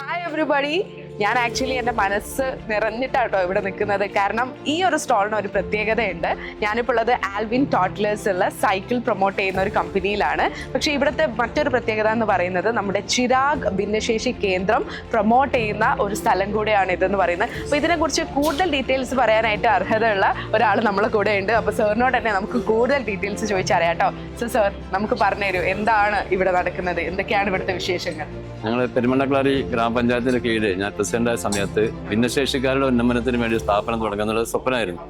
Hi everybody. ഞാൻ actually എൻ്റെ മനസ്സ് നിറഞ്ഞിട്ടാട്ടോ ഇവിടെ നിൽക്കുന്നത്. കാരണം ഈ ഒരു സ്റ്റോളിന് ഒരു പ്രത്യേകതയുണ്ട്. ഞാനിപ്പോൾ ഉള്ളത് ആൽവിൻ ടോട്ട്ലേഴ്സ് ഉള്ള സൈക്കിൾ പ്രൊമോട്ട് ചെയ്യുന്ന ഒരു കമ്പനിയിലാണ്. പക്ഷേ ഇവിടുത്തെ മറ്റൊരു പ്രത്യേകത എന്ന് പറയുന്നത് നമ്മുടെ ചിരാഗ് ഭിന്നശേഷി കേന്ദ്രം പ്രൊമോട്ട് ചെയ്യുന്ന ഒരു സ്ഥലം കൂടെയാണ് ഇതെന്ന് പറയുന്നത്. അപ്പോൾ ഇതിനെക്കുറിച്ച് കൂടുതൽ ഡീറ്റെയിൽസ് പറയാനായിട്ട് അർഹതയുള്ള ഒരാൾ നമ്മളെ കൂടെ ഉണ്ട്. അപ്പോൾ സാറിനോട് തന്നെ നമുക്ക് കൂടുതൽ ഡീറ്റെയിൽസ് ചോദിച്ചറിയാം കേട്ടോ. സാർ നമുക്ക് പറഞ്ഞുതരൂ, എന്താണ് ഇവിടെ നടക്കുന്നത്, എന്തൊക്കെയാണ് ഇവിടുത്തെ വിശേഷങ്ങൾ? ഞങ്ങൾ പെരുമണ്ണക്ലാരി ഗ്രാമപഞ്ചായത്തിന് കീഴിൽ ഞാൻ പ്രസിഡന്റായ സമയത്ത് ഭിന്നശേഷിക്കാരുടെ ഉന്നമനത്തിന് വേണ്ടി സ്ഥാപനം തുടങ്ങുന്നത് സ്വപ്നമായിരുന്നു.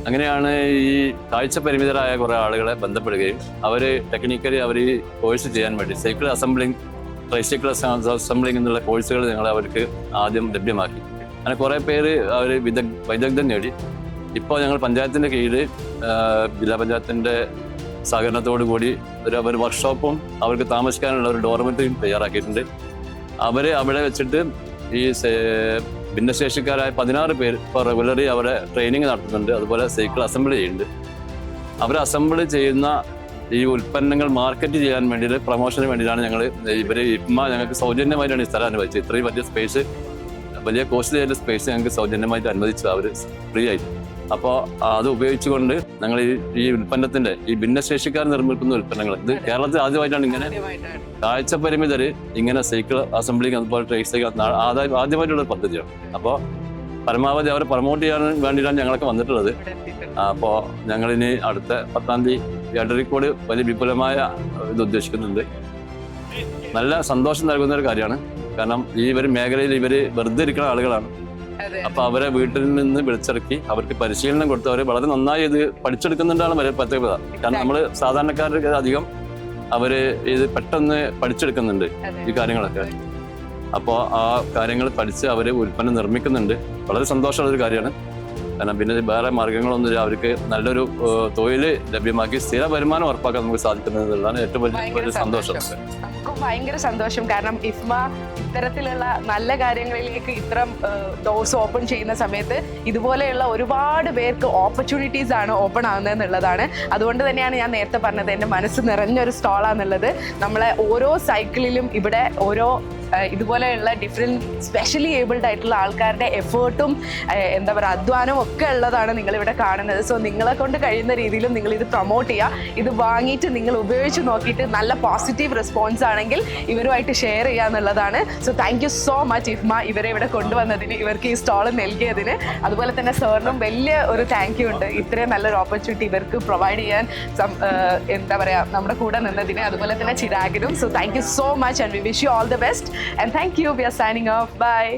അങ്ങനെയാണ് ഈ കാഴ്ച പരിമിതരായ കുറെ ആളുകളെ ബന്ധപ്പെടുകയും അവർ ടെക്നിക്കലി അവർ ഈ കോഴ്സ് ചെയ്യാൻ വേണ്ടി സൈക്കിൾ അസംബ്ലിംഗ്, ട്രൈസൈക്കിൾ അസംബ്ലിംഗ് എന്നുള്ള കോഴ്സുകൾ ഞങ്ങൾ അവർക്ക് ആദ്യം ലഭ്യമാക്കി. അങ്ങനെ കുറേ പേര് അവർ വൈദഗ്ധ്യം നേടി. ഇപ്പോൾ ഞങ്ങൾ പഞ്ചായത്തിൻ്റെ കീഴിൽ ജില്ലാ പഞ്ചായത്തിൻ്റെ സഹകരണത്തോടു കൂടി ഒരു വർക്ക്ഷോപ്പും അവർക്ക് താമസിക്കാനുള്ള ഒരു ഡോർമെറ്ററിയും തയ്യാറാക്കിയിട്ടുണ്ട്. അവരെ അവിടെ വെച്ചിട്ട് ഈ ഭിന്നശേഷിക്കാരായ 16 പേര് ഇപ്പോൾ റെഗുലറി അവരെ ട്രെയിനിങ് നടത്തുന്നുണ്ട്. അതുപോലെ സൈക്കിൾ അസംബിൾ ചെയ്യുന്നുണ്ട്. അവർ അസംബിൾ ചെയ്യുന്ന ഈ ഉൽപ്പന്നങ്ങൾ മാർക്കറ്റ് ചെയ്യാൻ വേണ്ടിയിട്ട് പ്രൊമോഷന് വേണ്ടിയിട്ടാണ് ഞങ്ങൾ ഞങ്ങൾക്ക് സൗജന്യമായിട്ടാണ് ഈ സ്ഥലം അനുവദിച്ചത്. ഇത്രയും വലിയ സ്പേസ്, വലിയ കോസ്റ്റ്ലി ആയിട്ടുള്ള സ്പേസ് ഞങ്ങൾക്ക് സൗജന്യമായിട്ട് അനുവദിച്ചത് അവർ ഫ്രീ ആയിട്ട്. അപ്പോൾ അത് ഉപയോഗിച്ചുകൊണ്ട് ഞങ്ങൾ ഈ ഉൽപ്പന്നത്തിന്റെ ഈ ഭിന്നശേഷിക്കാർ നിർമ്മിക്കുന്ന ഉൽപ്പന്നങ്ങൾ, ഇത് കേരളത്തിൽ ആദ്യമായിട്ടാണ് ഇങ്ങനെ കാഴ്ച പരിമിതര് ഇങ്ങനെ സൈക്കിൾ അസംബ്ലിങ് അതുപോലെ ട്രൈസൈക്കിൾ ആദ്യമായിട്ടുള്ള പദ്ധതിയാണ്. അപ്പോൾ പരമാവധി അവരെ പ്രൊമോട്ട് ചെയ്യാൻ വേണ്ടിയിട്ടാണ് ഞങ്ങളൊക്കെ വന്നിട്ടുള്ളത്. അപ്പോൾ ഞങ്ങളിനി അടുത്ത 10-ാം തീയതി എടരിക്കോട് വലിയ വിപുലമായ ഇത് ഉദ്ദേശിക്കുന്നുണ്ട്. നല്ല സന്തോഷം നൽകുന്ന ഒരു കാര്യമാണ്. കാരണം ഈ ഒരു മേഖലയിൽ ഇവര് വെറുതെ ഇരിക്കുന്ന ആളുകളാണ്. അപ്പൊ അവരെ വീട്ടിൽ നിന്ന് വിളിച്ചിറക്കി അവർക്ക് പരിശീലനം കൊടുത്ത് അവര് വളരെ നന്നായി ഇത് പഠിച്ചെടുക്കുന്നുണ്ടാണ് വരെ പ്രത്യേകത. കാരണം നമ്മള് സാധാരണക്കാർക്ക് അധികം അവര് ഇത് പെട്ടെന്ന് പഠിച്ചെടുക്കുന്നുണ്ട് ഈ കാര്യങ്ങളൊക്കെ. അപ്പോൾ ആ കാര്യങ്ങൾ പഠിച്ച് അവര് ഉൽപ്പന്നം നിർമ്മിക്കുന്നുണ്ട്. വളരെ സന്തോഷമുള്ള ഒരു കാര്യമാണ്. കാരണം പിന്നെ വേറെ മാർഗങ്ങളൊന്നും അവർക്ക് നല്ലൊരു തൊഴിൽ ലഭ്യമാക്കി സ്ഥിര വരുമാനം ഉറപ്പാക്കാൻ നമുക്ക് സാധിക്കുന്നതാണ് ഏറ്റവും വലിയ സന്തോഷം. ഭയങ്കര സന്തോഷം. കാരണം ഇഫ്മ ഇത്തരത്തിലുള്ള നല്ല കാര്യങ്ങളിലേക്ക് ഇത്തരം ഡോർസ് ഓപ്പൺ ചെയ്യുന്ന സമയത്ത് ഇതുപോലെയുള്ള ഒരുപാട് പേർക്ക് ഓപ്പർച്യൂണിറ്റീസ് ആണ് ഓപ്പൺ ആകുന്നത് എന്നുള്ളതാണ്. അതുകൊണ്ട് തന്നെയാണ് ഞാൻ നേരത്തെ പറഞ്ഞത് എൻ്റെ മനസ്സ് നിറഞ്ഞൊരു സ്റ്റോളാന്നുള്ളത്. നമ്മളെ ഓരോ സൈക്കിളിലും ഇവിടെ ഓരോ ഇതുപോലെയുള്ള ഡിഫറെൻറ്റ് സ്പെഷ്യലി ഏബിൾഡ് ആയിട്ടുള്ള ആൾക്കാരുടെ എഫേർട്ടും എന്താ പറയുക അധ്വാനവും ഒക്കെ ഉള്ളതാണ് നിങ്ങളിവിടെ കാണുന്നത്. സോ നിങ്ങളെ കൊണ്ട് കഴിയുന്ന രീതിയിലും നിങ്ങൾ ഇത് പ്രൊമോട്ട് ചെയ്യുക. ഇത് വാങ്ങിയിട്ട് നിങ്ങൾ ഉപയോഗിച്ച് നോക്കിയിട്ട് നല്ല പോസിറ്റീവ് റെസ്പോൺസ് ആണെങ്കിൽ ഇവരുമായിട്ട് ഷെയർ ചെയ്യുക എന്നുള്ളതാണ്. So thank you so much Ifma, ഇവരെ ഇവിടെ കൊണ്ടുവന്നതിന്, ഇവർക്ക് ഈ സ്റ്റോൾ നൽകിയതിന്. അതുപോലെ തന്നെ സാറിനും വലിയ ഒരു താങ്ക് യു ഉണ്ട്. ഇത്രയും നല്ലൊരു ഓപ്പർച്യൂണിറ്റി ഇവർക്ക് പ്രൊവൈഡ് ചെയ്യാൻ എന്താ പറയുക നമ്മുടെ കൂടെ നിന്നതിന്. അതുപോലെ തന്നെ ചിരാഗിനും. So thank you so much and we wish you all the best. And thank you. We are signing off. Bye.